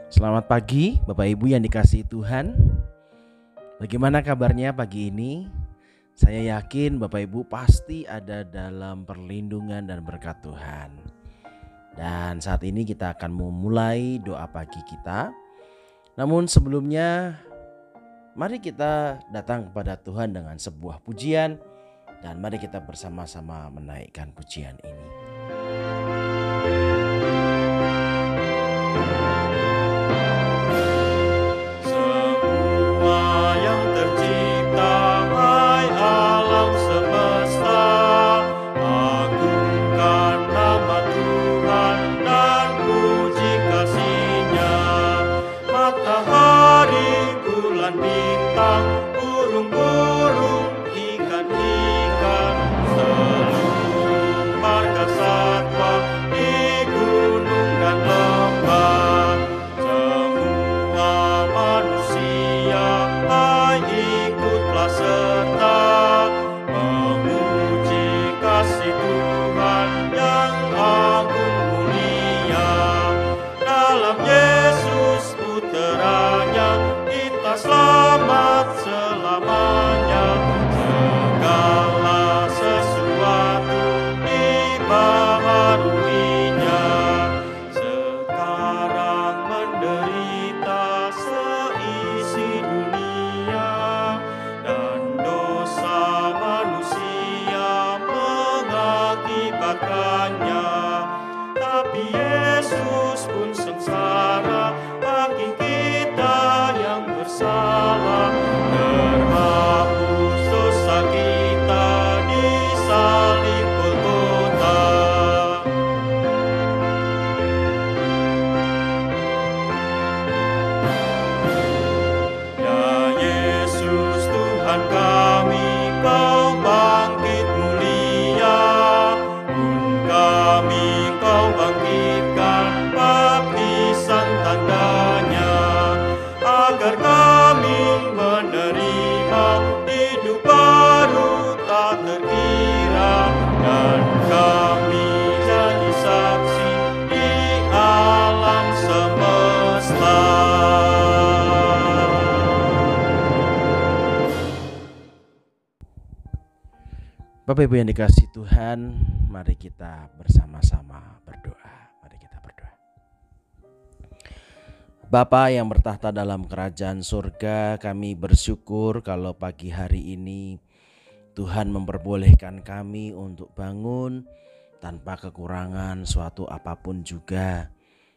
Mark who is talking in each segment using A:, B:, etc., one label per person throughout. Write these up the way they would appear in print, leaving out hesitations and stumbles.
A: Selamat pagi Bapak Ibu yang dikasihi Tuhan. Bagaimana kabarnya pagi ini? Saya yakin Bapak Ibu pasti ada dalam perlindungan dan berkat Tuhan. Dan saat ini kita akan memulai doa pagi kita. Namun sebelumnya mari kita datang kepada Tuhan dengan sebuah pujian. Dan mari kita bersama-sama menaikkan pujian ini. Bapak Ibu yang dikasihi Tuhan, mari kita bersama-sama berdoa. Mari kita berdoa. Bapa yang bertahta dalam kerajaan surga, kami bersyukur kalau pagi hari ini Tuhan memperbolehkan kami untuk bangun tanpa kekurangan suatu apapun juga.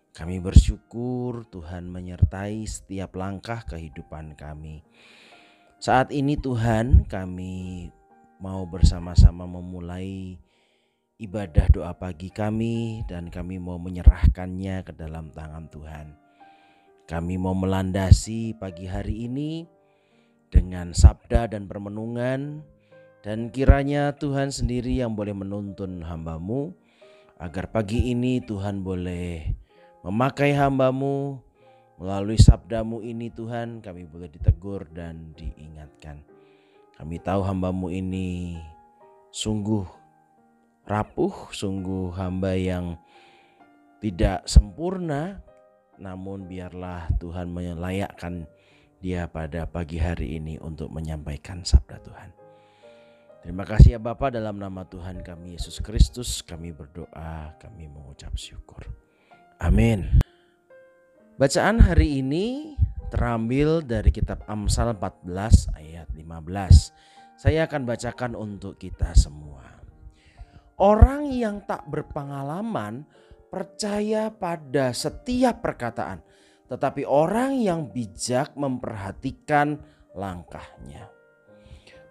A: Kami bersyukur Tuhan menyertai setiap langkah kehidupan kami. Saat ini Tuhan, kami mau bersama-sama memulai ibadah doa pagi kami dan kami mau menyerahkannya ke dalam tangan Tuhan. Kami mau melandasi pagi hari ini dengan sabda dan permenungan, dan kiranya Tuhan sendiri yang boleh menuntun hamba-Mu agar pagi ini Tuhan boleh memakai hamba-Mu. Melalui sabda-Mu ini Tuhan, kami boleh ditegur dan diingatkan. Kami tahu hamba-Mu ini sungguh rapuh, sungguh hamba yang tidak sempurna. Namun biarlah Tuhan melayakkan dia pada pagi hari ini untuk menyampaikan sabda Tuhan. Terima kasih ya Bapa, dalam nama Tuhan kami Yesus Kristus kami berdoa, kami mengucap syukur. Amin. Bacaan hari ini terambil dari kitab Amsal 14 ayat 15. Saya akan bacakan untuk kita semua. Orang yang tak berpengalaman percaya pada setiap perkataan, tetapi orang yang bijak memperhatikan langkahnya.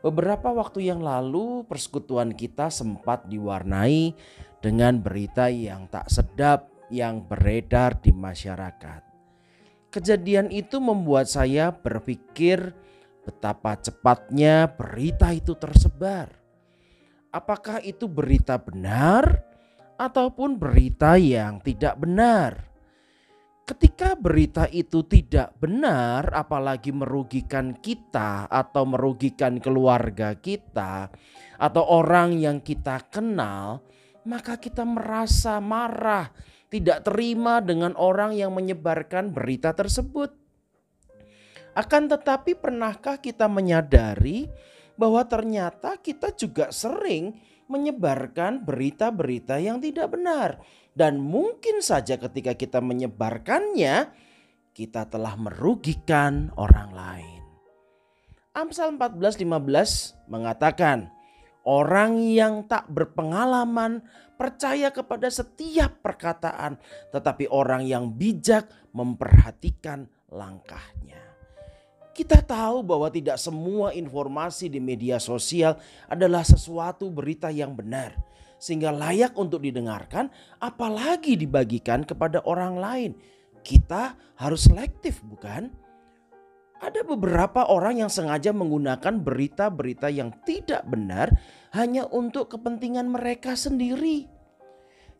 A: Beberapa waktu yang lalu persekutuan kita sempat diwarnai dengan berita yang tak sedap yang beredar di masyarakat. Kejadian itu membuat saya berpikir betapa cepatnya berita itu tersebar. Apakah itu berita benar ataupun berita yang tidak benar? Ketika berita itu tidak benar, apalagi merugikan kita atau merugikan keluarga kita atau orang yang kita kenal, maka kita merasa marah tidak terima dengan orang yang menyebarkan berita tersebut. Akan tetapi pernahkah kita menyadari bahwa ternyata kita juga sering menyebarkan berita-berita yang tidak benar. Dan mungkin saja ketika kita menyebarkannya, kita telah merugikan orang lain. Amsal 14:15 mengatakan, orang yang tak berpengalaman percaya kepada setiap perkataan, tetapi orang yang bijak memperhatikan langkahnya. Kita tahu bahwa tidak semua informasi di media sosial adalah sesuatu berita yang benar, sehingga layak untuk didengarkan, apalagi dibagikan kepada orang lain. Kita harus selektif, bukan? Ada beberapa orang yang sengaja menggunakan berita-berita yang tidak benar hanya untuk kepentingan mereka sendiri.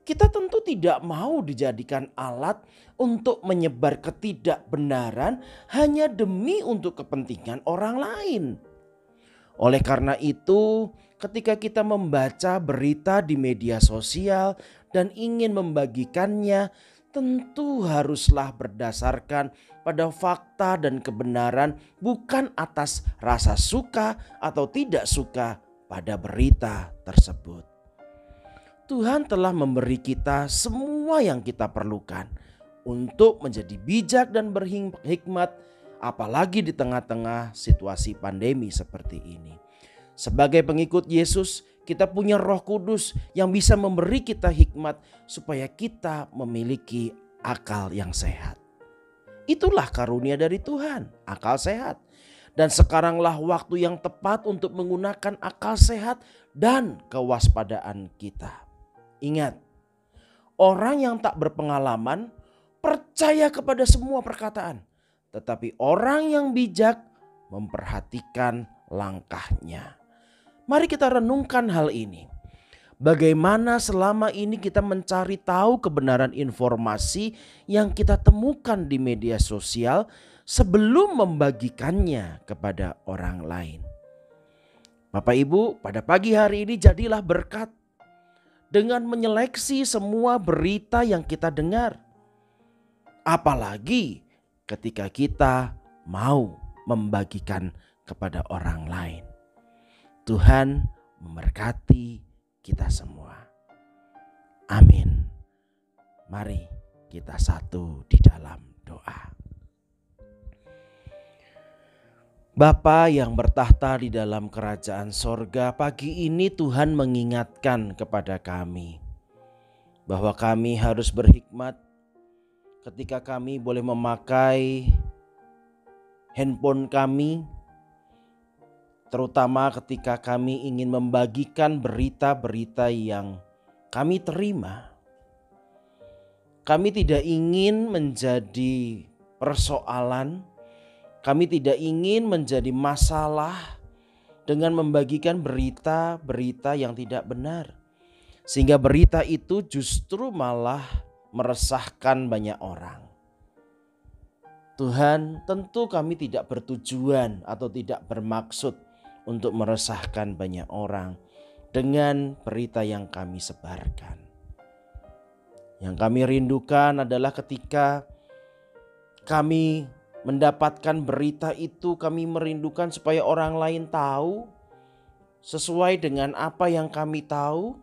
A: Kita tentu tidak mau dijadikan alat untuk menyebar ketidakbenaran hanya demi untuk kepentingan orang lain. Oleh karena itu, ketika kita membaca berita di media sosial dan ingin membagikannya, tentu haruslah berdasarkan pada fakta dan kebenaran, bukan atas rasa suka atau tidak suka pada berita tersebut. Tuhan telah memberi kita semua yang kita perlukan untuk menjadi bijak dan berhikmat, apalagi di tengah-tengah situasi pandemi seperti ini. Sebagai pengikut Yesus, kita punya Roh Kudus yang bisa memberi kita hikmat supaya kita memiliki akal yang sehat. Itulah karunia dari Tuhan, akal sehat. Dan sekaranglah waktu yang tepat untuk menggunakan akal sehat dan kewaspadaan kita. Ingat, orang yang tak berpengalaman percaya kepada semua perkataan, tetapi orang yang bijak memperhatikan langkahnya. Mari kita renungkan hal ini. Bagaimana selama ini kita mencari tahu kebenaran informasi yang kita temukan di media sosial sebelum membagikannya kepada orang lain. Bapak Ibu, pada pagi hari ini jadilah berkat dengan menyeleksi semua berita yang kita dengar. Apalagi ketika kita mau membagikan kepada orang lain. Tuhan memberkati kita semua. Amin. Mari kita satu di dalam doa. Bapa yang bertahta di dalam kerajaan sorga, pagi ini Tuhan mengingatkan kepada kami bahwa kami harus berhikmat ketika kami boleh memakai handphone kami, terutama ketika kami ingin membagikan berita-berita yang kami terima. Kami tidak ingin menjadi persoalan. Kami tidak ingin menjadi masalah dengan membagikan berita-berita yang tidak benar. Sehingga berita itu justru malah meresahkan banyak orang. Tuhan, tentu kami tidak bertujuan atau tidak bermaksud untuk meresahkan banyak orang dengan berita yang kami sebarkan. Yang kami rindukan adalah ketika kami mendapatkan berita itu, kami merindukan supaya orang lain tahu sesuai dengan apa yang kami tahu,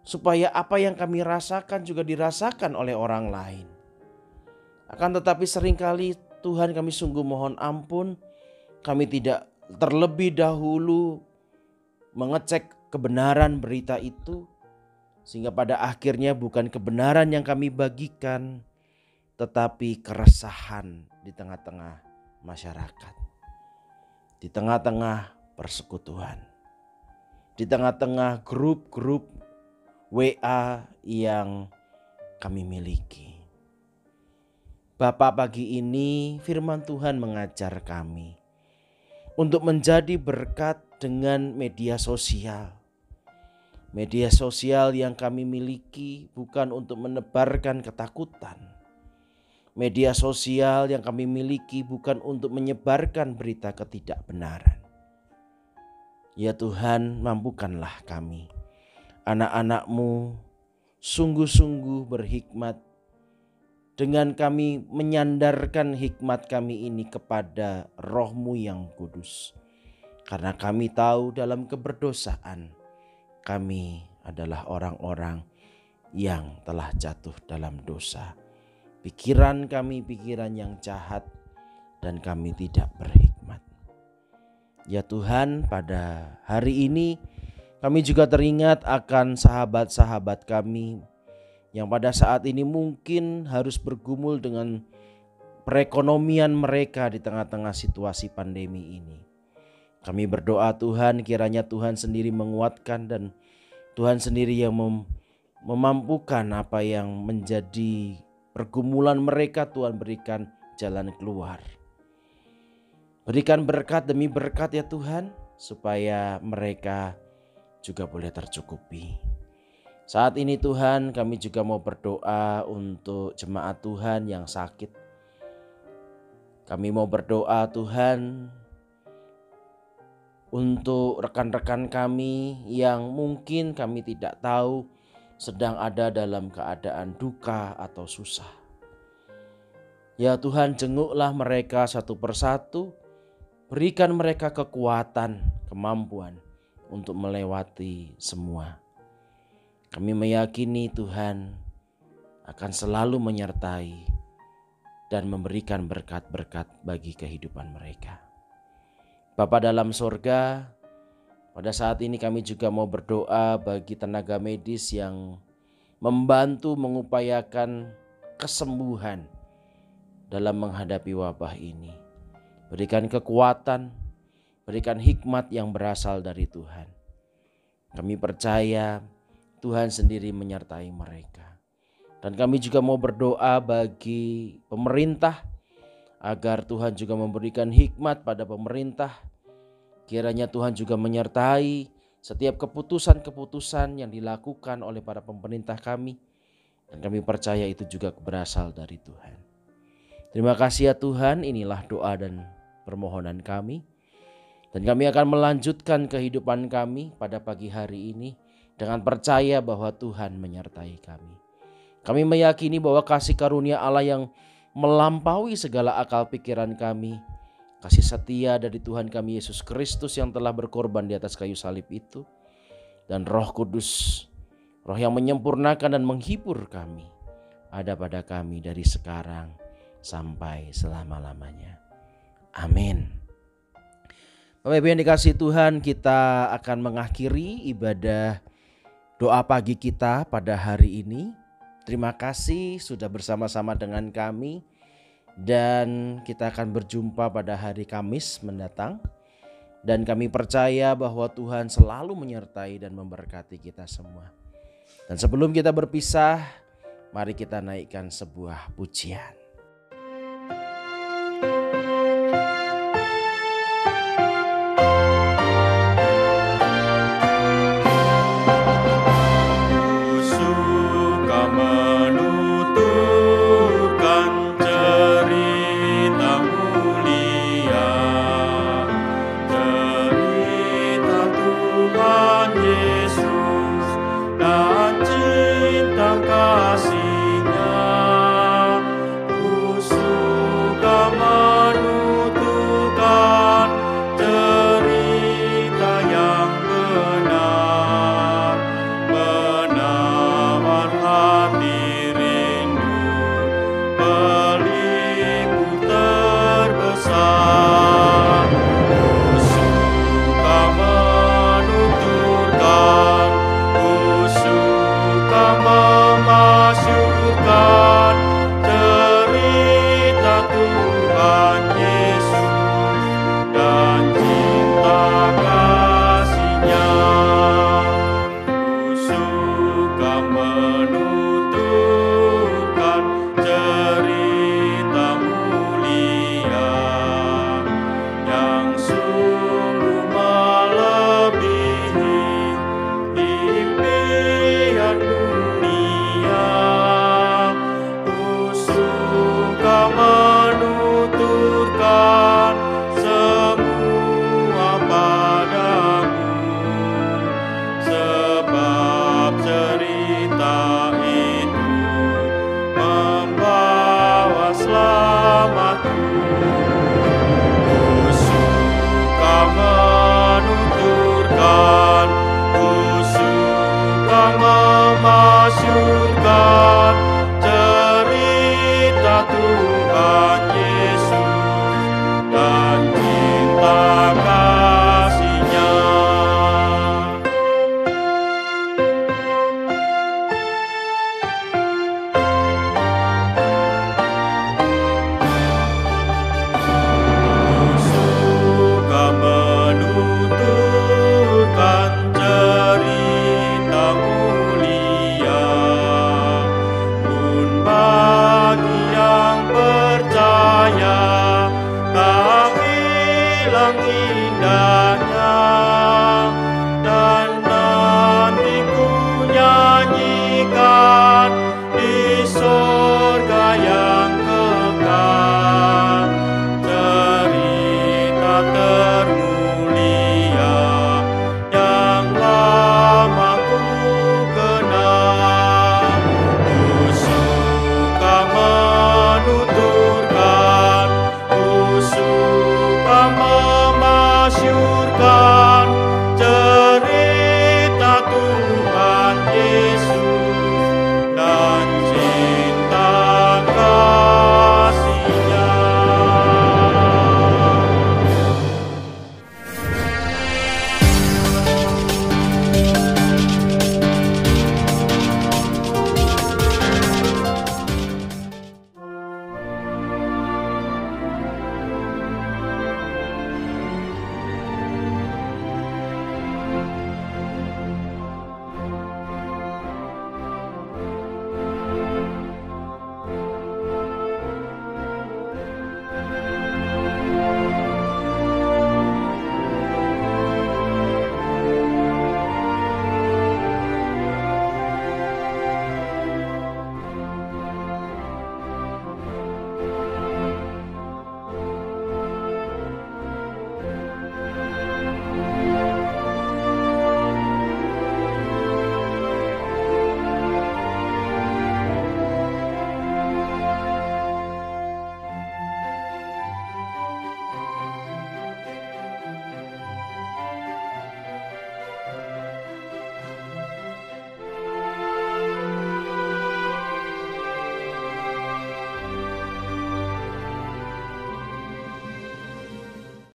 A: supaya apa yang kami rasakan juga dirasakan oleh orang lain. Akan tetapi seringkali Tuhan, kami sungguh mohon ampun, kami tidak terlebih dahulu mengecek kebenaran berita itu, sehingga pada akhirnya bukan kebenaran yang kami bagikan, tetapi keresahan di tengah-tengah masyarakat, di tengah-tengah persekutuan, di tengah-tengah grup-grup WA yang kami miliki. Bapak, pagi ini firman Tuhan mengajar kami untuk menjadi berkat dengan media sosial. Media sosial yang kami miliki bukan untuk menebarkan ketakutan. Media sosial yang kami miliki bukan untuk menyebarkan berita ketidakbenaran. Ya Tuhan, mampukanlah kami, anak-anak-Mu, sungguh-sungguh berhikmat dengan kami menyandarkan hikmat kami ini kepada Roh-Mu yang kudus. Karena kami tahu dalam keberdosaan kami adalah orang-orang yang telah jatuh dalam dosa. Pikiran kami pikiran yang jahat dan kami tidak berhikmat. Ya Tuhan, pada hari ini kami juga teringat akan sahabat-sahabat kami yang pada saat ini mungkin harus bergumul dengan perekonomian mereka di tengah-tengah situasi pandemi ini. Kami berdoa Tuhan, kiranya Tuhan sendiri menguatkan dan Tuhan sendiri yang memampukan apa yang menjadi pergumulan mereka. Tuhan berikan jalan keluar. Berikan berkat demi berkat ya Tuhan, supaya mereka juga boleh tercukupi. Saat ini Tuhan, kami juga mau berdoa untuk jemaat Tuhan yang sakit. Kami mau berdoa Tuhan untuk rekan-rekan kami yang mungkin kami tidak tahu sedang ada dalam keadaan duka atau susah. Ya Tuhan, jenguklah mereka satu persatu, berikan mereka kekuatan, kemampuan untuk melewati semua. Kami meyakini Tuhan akan selalu menyertai dan memberikan berkat-berkat bagi kehidupan mereka. Bapa dalam sorga, pada saat ini kami juga mau berdoa bagi tenaga medis yang membantu mengupayakan kesembuhan dalam menghadapi wabah ini. Berikan kekuatan, berikan hikmat yang berasal dari Tuhan. Kami percaya Tuhan sendiri menyertai mereka. Dan kami juga mau berdoa bagi pemerintah agar Tuhan juga memberikan hikmat pada pemerintah. Kiranya Tuhan juga menyertai setiap keputusan-keputusan yang dilakukan oleh para pemerintah kami. Dan kami percaya itu juga berasal dari Tuhan. Terima kasih ya Tuhan, inilah doa dan permohonan kami. Dan kami akan melanjutkan kehidupan kami pada pagi hari ini dengan percaya bahwa Tuhan menyertai kami. Kami meyakini bahwa kasih karunia Allah yang melampaui segala akal pikiran kami, kasih setia dari Tuhan kami Yesus Kristus yang telah berkorban di atas kayu salib itu, dan Roh Kudus, Roh yang menyempurnakan dan menghibur kami, ada pada kami dari sekarang sampai selama-lamanya. Amin. Bapak Ibu yang dikasihi Tuhan, kita akan mengakhiri ibadah doa pagi kita pada hari ini. Terima kasih sudah bersama-sama dengan kami, dan kita akan berjumpa pada hari Kamis mendatang. Dan kami percaya bahwa Tuhan selalu menyertai dan memberkati kita semua. Dan sebelum kita berpisah, mari kita naikkan sebuah pujian.